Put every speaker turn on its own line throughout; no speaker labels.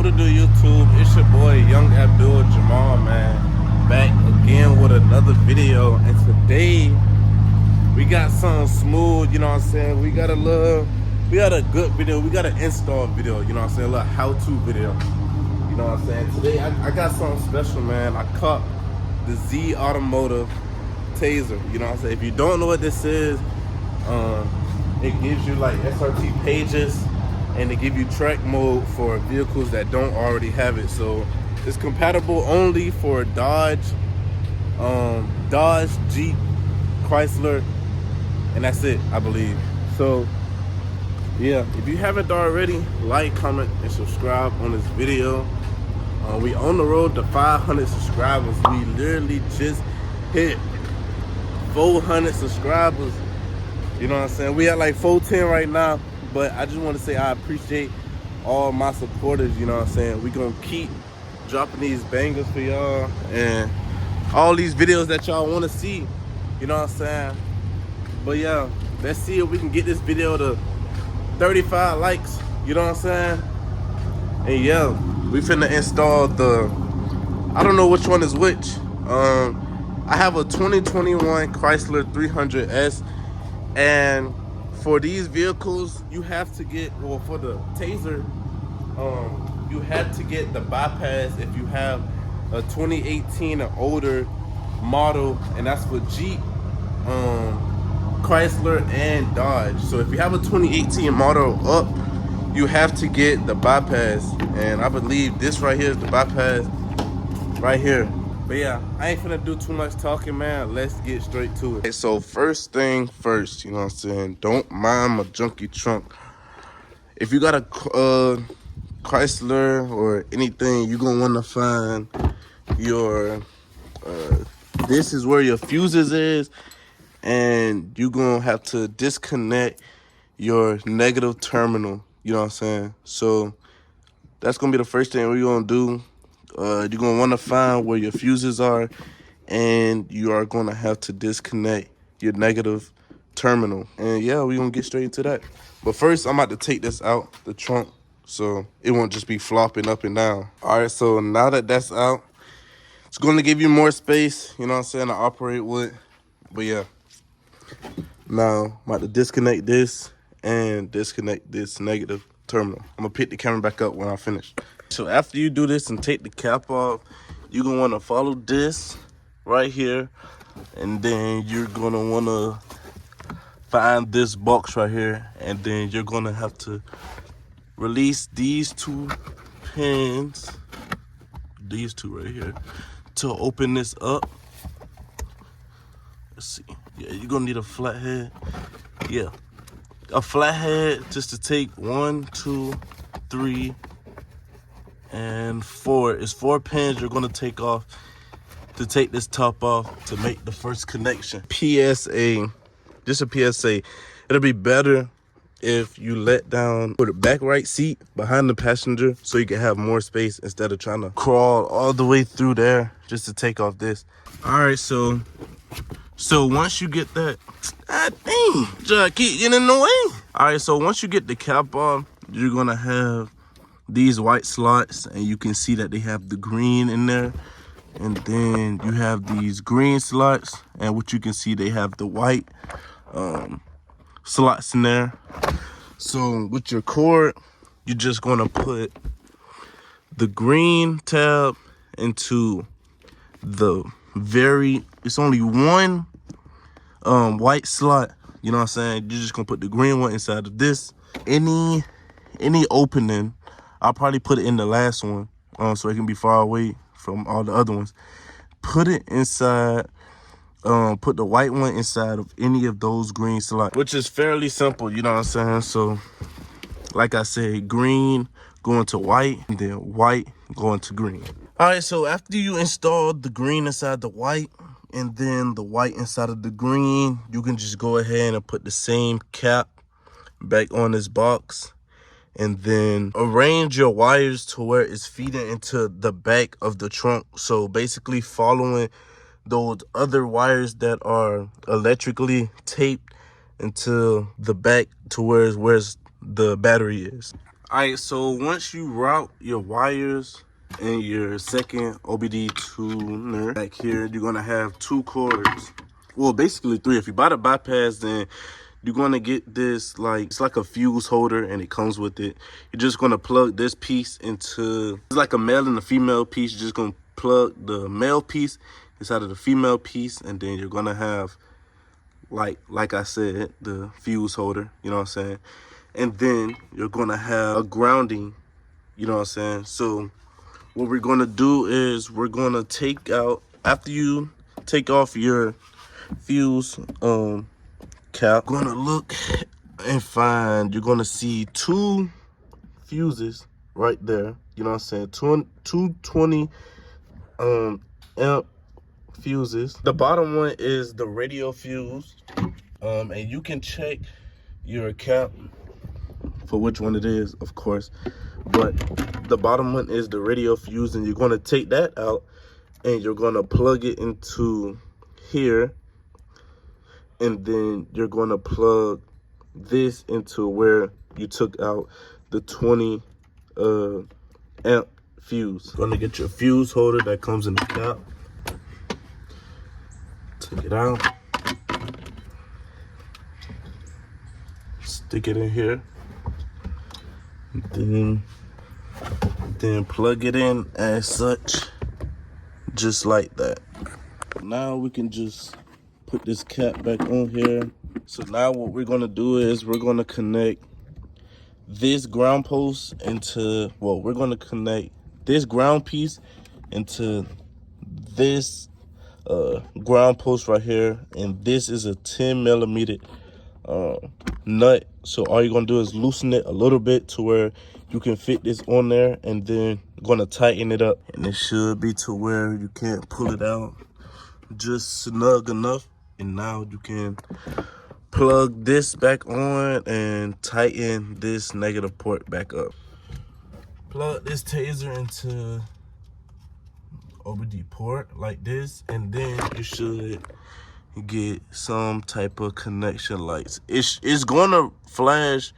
What it do, YouTube? It's your boy Young Abdul Jamal, man, back again with another video. And today we got something smooth, you know what I'm saying? We got a good video. We got an install video, you know what I'm saying? A little how-to video, you know what I'm saying? Today I got something special, man. I caught the Z Automotive Tazer, you know what I'm saying? If you don't know what this is, it gives you like SRT pages, and they give you track mode for vehicles that don't already have it. So it's compatible only for Dodge, Jeep, Chrysler, and that's it, I believe. So yeah, if you haven't already, like, comment, and subscribe on this video. We on the road to 500 subscribers. We literally just hit 400 subscribers. You know what I'm saying? We at like 410 right now. But I just want to say I appreciate all my supporters, you know what I'm saying? We gonna keep dropping these bangers for y'all and all these videos that y'all want to see, you know what I'm saying? But yeah, let's see if we can get this video to 35 likes, you know what I'm saying? And yeah, we finna install I don't know which one is which. I have a 2021 Chrysler 300S, and for these vehicles, you have to get, well, for the Tazer, you have to get the bypass if you have a 2018 or older model, and that's for Jeep, Chrysler, and Dodge. So if you have a 2018 model up, you have to get the bypass, and I believe this right here is the bypass right here. But yeah, I ain't finna do too much talking, man. Let's get straight to it. Okay, so first thing first, you know what I'm saying? Don't mind my junky trunk. If you got a Chrysler or anything, you're gonna wanna find your, this is where your fuses is, and you're gonna have to disconnect your negative terminal, you know what I'm saying? So that's gonna be the first thing we're gonna do. You're gonna want to find where your fuses are, and you are gonna have to disconnect your negative terminal. And yeah, we're gonna get straight into that. But first, I'm about to take this out the trunk so it won't just be flopping up and down. All right, so now that that's out, it's gonna give you more space, you know what I'm saying, to operate with. But yeah, now I'm about to disconnect this and disconnect this negative terminal. I'm gonna pick the camera back up when I finish. So after you do this and take the cap off, you're gonna wanna follow this right here, and then you're gonna wanna find this box right here, and then you're gonna have to release these two pins, these two right here, to open this up. Let's see. Yeah, you're gonna need a flathead. Yeah, a flathead just to take 1, 2, 3, and 4. It's 4 pins you're gonna take off to take this top off to make the first connection. PSA, just a PSA. It'll be better if you let down, put the back right seat behind the passenger so you can have more space instead of trying to crawl all the way through there just to take off this. All right, so once you get that, dang, just keep getting in the way. All right, so once you get the cap off, you're gonna have these white slots, and you can see that they have the green in there, and then you have these green slots, and what you can see, they have the white slots in there. So with your cord, you're just gonna put the green tab into the it's only one white slot, you know what I'm saying? You're just gonna put the green one inside of this. Any opening, I'll probably put it in the last one, so it can be far away from all the other ones. Put it inside, put the white one inside of any of those green slots, which is fairly simple, you know what I'm saying? So, like I said, green going to white, and then white going to green. All right, so after you install the green inside the white, and then the white inside of the green, you can just go ahead and put the same cap back on this box, and then arrange your wires to where it's feeding into the back of the trunk. So basically following those other wires that are electrically taped into the back to where's the battery is. All right, so once you route your wires and your second OBD tuner back here, you're gonna have 2 cords. Well, basically 3. If you buy the bypass, then you're gonna get this, like, it's like a fuse holder and it comes with it. You're just gonna plug this piece into, it's like a male and a female piece. You're just gonna plug the male piece inside of the female piece, and then you're gonna have, like I said, the fuse holder, you know what I'm saying? And then you're gonna have a grounding, you know what I'm saying? So what we're gonna do is we're gonna take out, after you take off your fuse cap, gonna look and find, you're gonna see 2 fuses right there, you know what I'm saying? 220 amp fuses. The bottom one is the radio fuse, and you can check your cap for which one it is, of course, but the bottom one is the radio fuse, and you're going to take that out and you're going to plug it into here, and then you're going to plug this into where you took out the 20 amp fuse. Going to get your fuse holder that comes in the cap, take it out, stick it in here, then plug it in as such, just like that. Now we can just put this cap back on here. So now what we're gonna do is we're gonna connect this ground post into, well, we're gonna connect this ground piece into this ground post right here, and this is a 10 millimeter nut. So all you're gonna do is loosen it a little bit to where you can fit this on there, and then gonna tighten it up, and it should be to where you can't pull it out, just snug enough. And now you can plug this back on and tighten this negative port back up. Plug this Tazer into OBD port like this, and then you should get some type of connection lights. It's gonna flash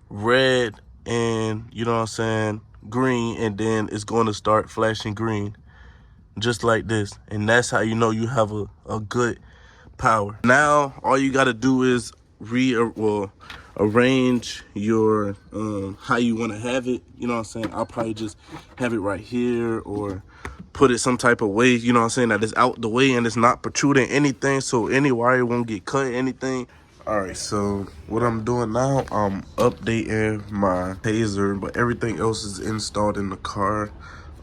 red and, you know what I'm saying, green, and then it's going to start flashing green just like this, and that's how you know you have a good power. Now all you got to do is arrange your how you want to have it, you know what I'm saying. I'll probably just have it right here, or put it some type of way, you know what I'm saying, that it's out the way and it's not protruding anything, so any wire won't get cut, anything. All right, so what I'm doing now, I'm updating my Tazer, but everything else is installed in the car.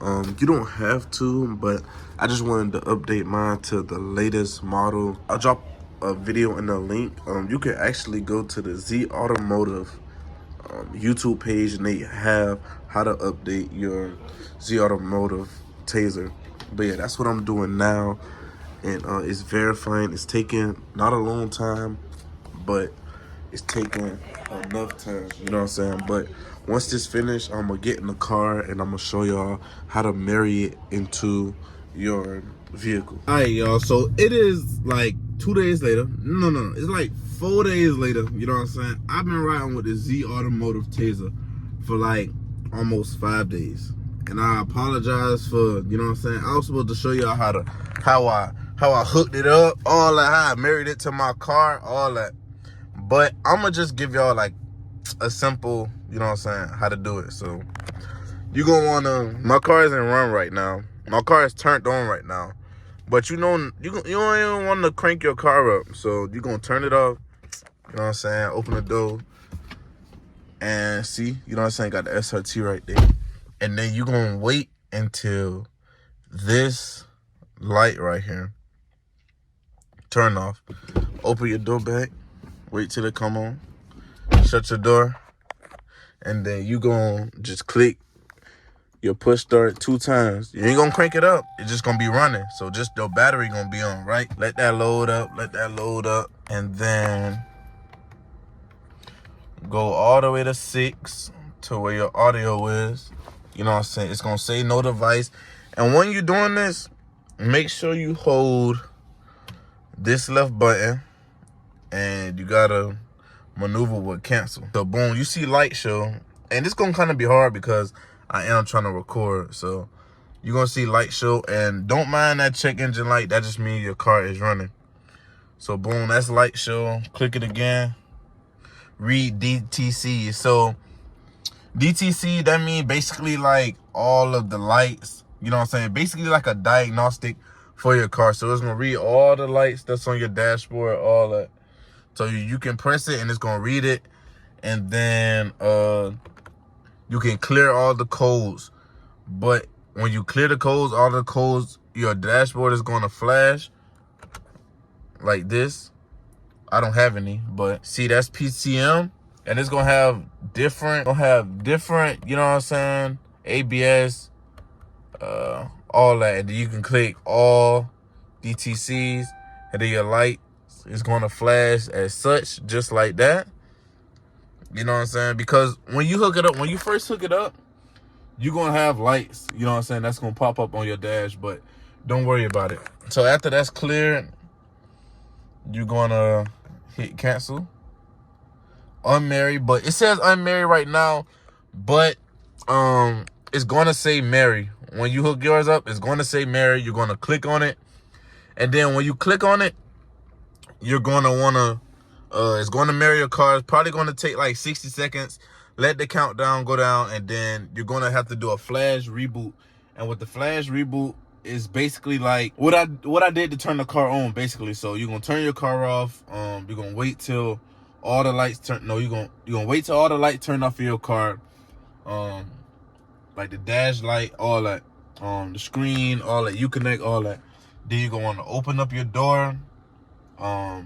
You don't have to, but I just wanted to update mine to the latest model. I'll drop a video in the link. You can actually go to the Z Automotive YouTube page, and they have how to update your Z Automotive Tazer. But yeah, that's what I'm doing now, and it's verifying. It's taking not a long time, but it's taking enough time, you know what I'm saying. But once this finished, I'm gonna get in the car and I'm gonna show y'all how to marry it into your vehicle. All right, y'all, so it is like 2 days later. No, it's like 4 days later, you know what I'm saying. I've been riding with the Z Automotive Tazer for like almost 5 days, and I apologize for, you know what I'm saying, I was supposed to show y'all how I hooked it up, all that, how I married it to my car, all that. But I'm gonna just give y'all like a simple, you know what I'm saying, how to do it. So you gonna wanna, my car isn't run right now. My car is turned on right now. But you know, you don't even want to crank your car up. So you gonna turn it off, you know what I'm saying, open the door, and see, you know what I'm saying, got the SRT right there. And then you gonna wait until this light right here turn off. Open your door back, wait till it come on, shut your door, and then you gonna just click your push start 2 times. You ain't gonna crank it up, it's just gonna be running. So just your battery gonna be on, right? Let that load up, and then go all the way to 6 to where your audio is. You know what I'm saying? It's gonna say no device. And when you're doing this, make sure you hold this left button, and you gotta maneuver with cancel. So boom, you see light show, And it's gonna kind of be hard because I am trying to record. So you're gonna see light show, and don't mind that check engine light. That just means your car is running. So boom, that's light show. Click it again. Read DTC. So DTC, that means basically like all of the lights, you know what I'm saying? Basically like a diagnostic for your car. So it's gonna read all the lights that's on your dashboard, all that. So you can press it and it's gonna read it. And then you can clear all the codes. But when you clear the codes, all the codes, your dashboard is gonna flash like this. I don't have any, but see, that's PCM. And it's gonna have different, you know what I'm saying? ABS, all that. And then you can click all DTCs, and then your light is gonna flash as such, just like that. You know what I'm saying? Because when you hook it up, when you first hook it up, you're gonna have lights, you know what I'm saying? That's gonna pop up on your dash, but don't worry about it. So after that's cleared, you're gonna hit cancel. Unmarried, but it says unmarried right now, but it's gonna say marry. When you hook yours up, it's gonna say marry. You're gonna click on it, and then when you click on it, you're gonna wanna it's gonna marry your car. It's probably gonna take like 60 seconds. Let the countdown go down, and then you're gonna have to do a flash reboot. And with the flash reboot, is basically like what I did to turn the car on, basically. So you're gonna turn your car off. You're gonna wait till all the lights turn. No, you're gonna wait till all the lights turn off of your car. Like the dash light, all that. The screen, all that. Uconnect, all that. Then you're gonna want to open up your door. I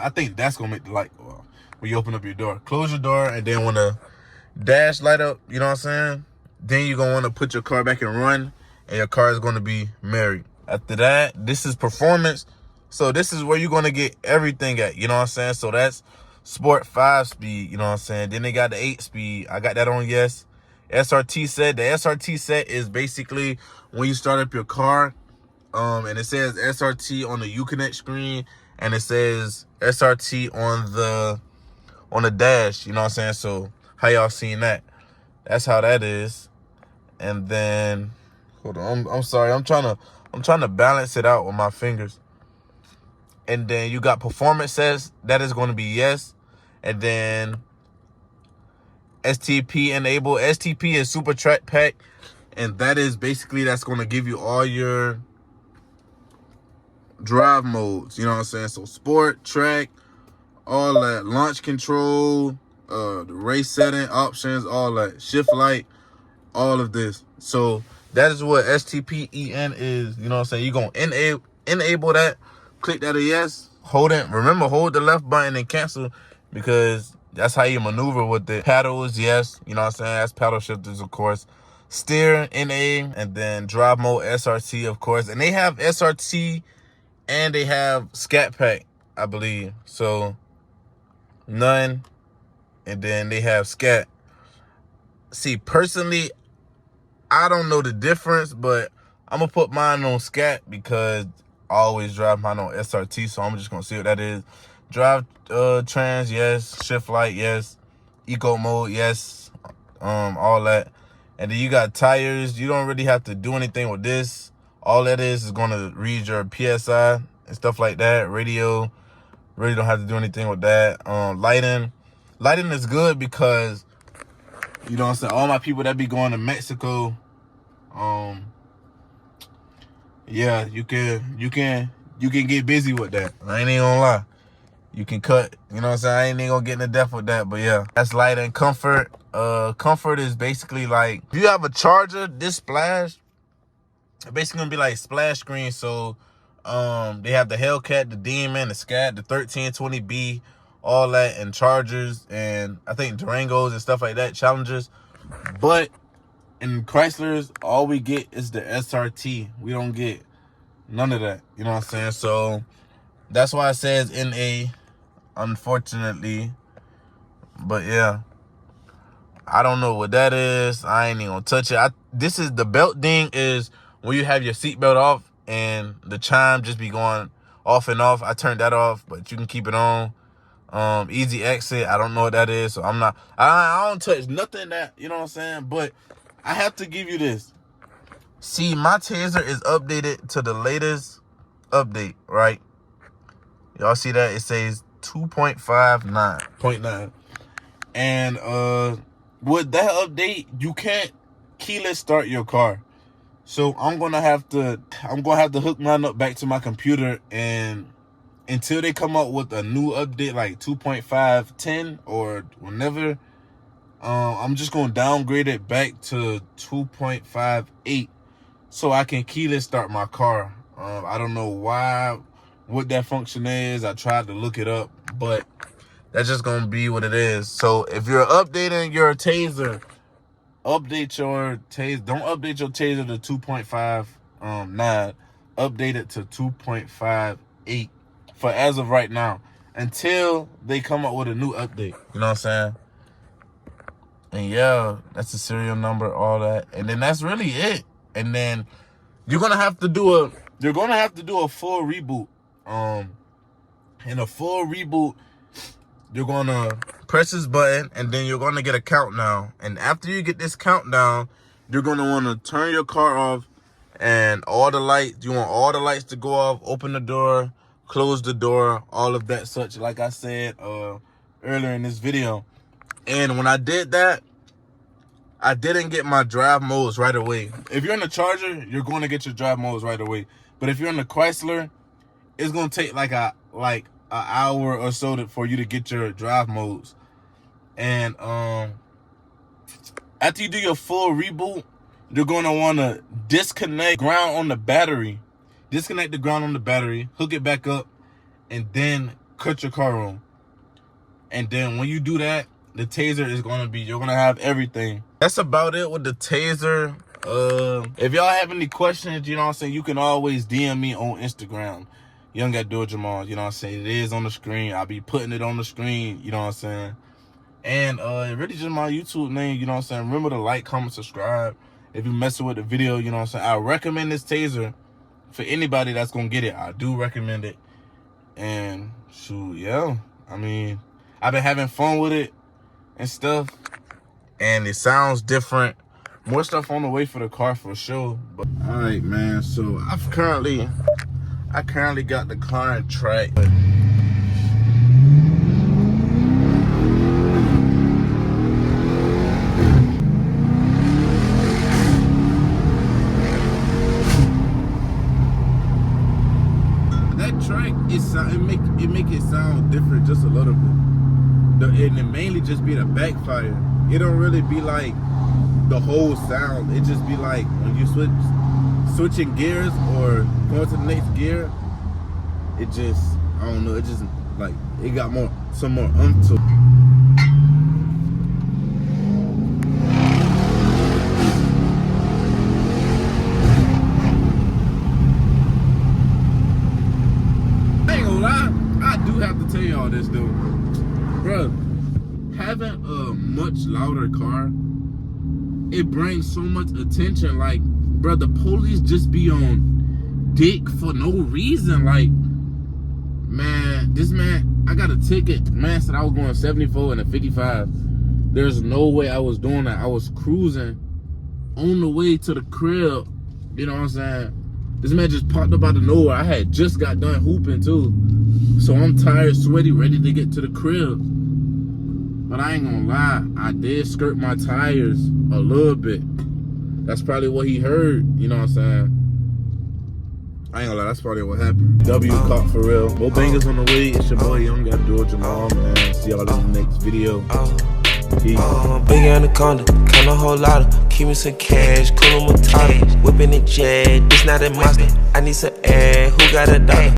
think that's gonna make the light go off when you open up your door. Close your door, and then when the dash light up, you know what I'm saying? Then you're gonna want to put your car back and run, and your car is gonna be married. After that, this is performance. So this is where you're gonna get everything at, you know what I'm saying? So that's Sport 5-speed, you know what I'm saying? Then they got the 8-speed. I got that on yes. SRT set. The SRT set is basically when you start up your car, and it says SRT on the Uconnect screen, and it says SRT on the dash, you know what I'm saying? So how y'all seen that? That's how that is. And then hold on, I'm sorry, I'm trying to balance it out with my fingers. And then you got performance says that is going to be yes. And then STP enable. STP is super track pack, and that is basically that's going to give you all your drive modes, you know what I'm saying? So sport, track, all that, launch control, the race setting options, all that, shift light, all of this. So that is what STPEN is, you know what I'm saying? You're going to enable that. Click that a yes. Remember, hold the left button and cancel, because that's how you maneuver with it. Paddles, yes. You know what I'm saying? That's paddle shifters, of course. Steer, NA, and then drive mode, SRT, of course. And they have SRT and they have Scat Pack, I believe. So, none. And then they have Scat. See, personally, I don't know the difference, but I'm going to put mine on Scat because I always drive mine on SRT, so I'm just going to see what that is. Drive trans, yes. Shift light, yes. Eco mode, yes. All that. And then you got tires. You don't really have to do anything with this. All that is going to read your PSI and stuff like that. Radio, really don't have to do anything with that. Lighting is good because, you know what I'm saying, all my people that be going to Mexico, yeah, you can get busy with that. I ain't even gonna lie. You can cut, you know what I'm saying? I ain't even gonna get into depth with that, but yeah. That's light and comfort. Comfort is basically like, if you have a charger, this splash, it's basically gonna be like splash screen. So they have the Hellcat, the Demon, the Scat, the 1320B, all that, and Chargers, and I think Durangos and stuff like that, Challengers. But in Chryslers, all we get is the SRT. We don't get none of that, you know what I'm saying? So that's why it says NA, unfortunately. But yeah, I don't know what that is. I ain't even gonna touch it. This is the belt ding is when you have your seatbelt off and the chime just be going off and off. I turned that off, but you can keep it on. Easy exit, I don't know what that is, so I don't touch nothing that, you know what I'm saying? But I have to give you this. See, my Tazer is updated to the latest update, right? Y'all see that? It says 2.59.9. And with that update, you can't keyless start your car. So I'm gonna have to hook mine up back to my computer, and until they come up with a new update like 2.510 or whenever, I'm just gonna downgrade it back to 2.58 so I can keyless start my car. I don't know what that function is. I tried to look it up, but that's just gonna be what it is. So if you're updating your Tazer, update your Tazer. Don't update your Tazer to 2.59. Update it to 2.58 for as of right now, until they come up with a new update. You know what I'm saying? And yeah, that's the serial number, all that, and then that's really it. And then you're gonna have to do a full reboot. In a full reboot, you're gonna press this button, and then you're gonna get a countdown. And after you get this countdown, you're gonna want to turn your car off, and all the lights. You want all the lights to go off. Open the door, close the door, all of that such. Like I said earlier in this video. And when I did that, I didn't get my drive modes right away. If you're in the Charger, you're going to get your drive modes right away. But if you're in the Chrysler, it's going to take like an hour or so for you to get your drive modes. And after you do your full reboot, you're going to want to disconnect ground on the battery. Disconnect the ground on the battery, hook it back up, and then cut your car on. And then when you do that, the Tazer is going to be, you're going to have everything. That's about it with the Tazer. If y'all have any questions, you know what I'm saying, you can always DM me on Instagram. Young Abdul Jamal, you know what I'm saying? It is on the screen. I'll be putting it on the screen, you know what I'm saying? And really just my YouTube name, you know what I'm saying? Remember to like, comment, subscribe. If you're messing with the video, you know what I'm saying? I recommend this Tazer for anybody that's going to get it. I do recommend it. And shoot, yeah. I mean, I've been having fun with it and stuff, and it sounds different. More stuff on the way for the car for sure. But all right, man, so I currently got the car in track. That track it make it sound different just a little bit. And it mainly just be the backfire. It don't really be like the whole sound. It just be like when you switching gears or going to the next gear, it just, I don't know, it just like, it got some more to it. I ain't gonna lie, I do have to tell y'all this though. Bruh, having a much louder car, it brings so much attention. Like, bruh, the police just be on dick for no reason. Like, man, this man, I got a ticket. Man said I was going 74 and a 55. There's no way I was doing that. I was cruising on the way to the crib. You know what I'm saying? This man just popped up out of nowhere. I had just got done hooping too. So I'm tired, sweaty, ready to get to the crib. But I ain't gonna lie, I did skirt my tires a little bit. That's probably what he heard, you know what I'm saying? I ain't gonna lie, that's probably what happened. W caught for real. More bangers on the way. It's your boy Young Abdul Jamal, man. See y'all in the next video. Peace.
Big anaconda, count a whole lot of, keep me some cash, cool on my top, whipping it jet, this not a monster, I need some air, who got a dollar?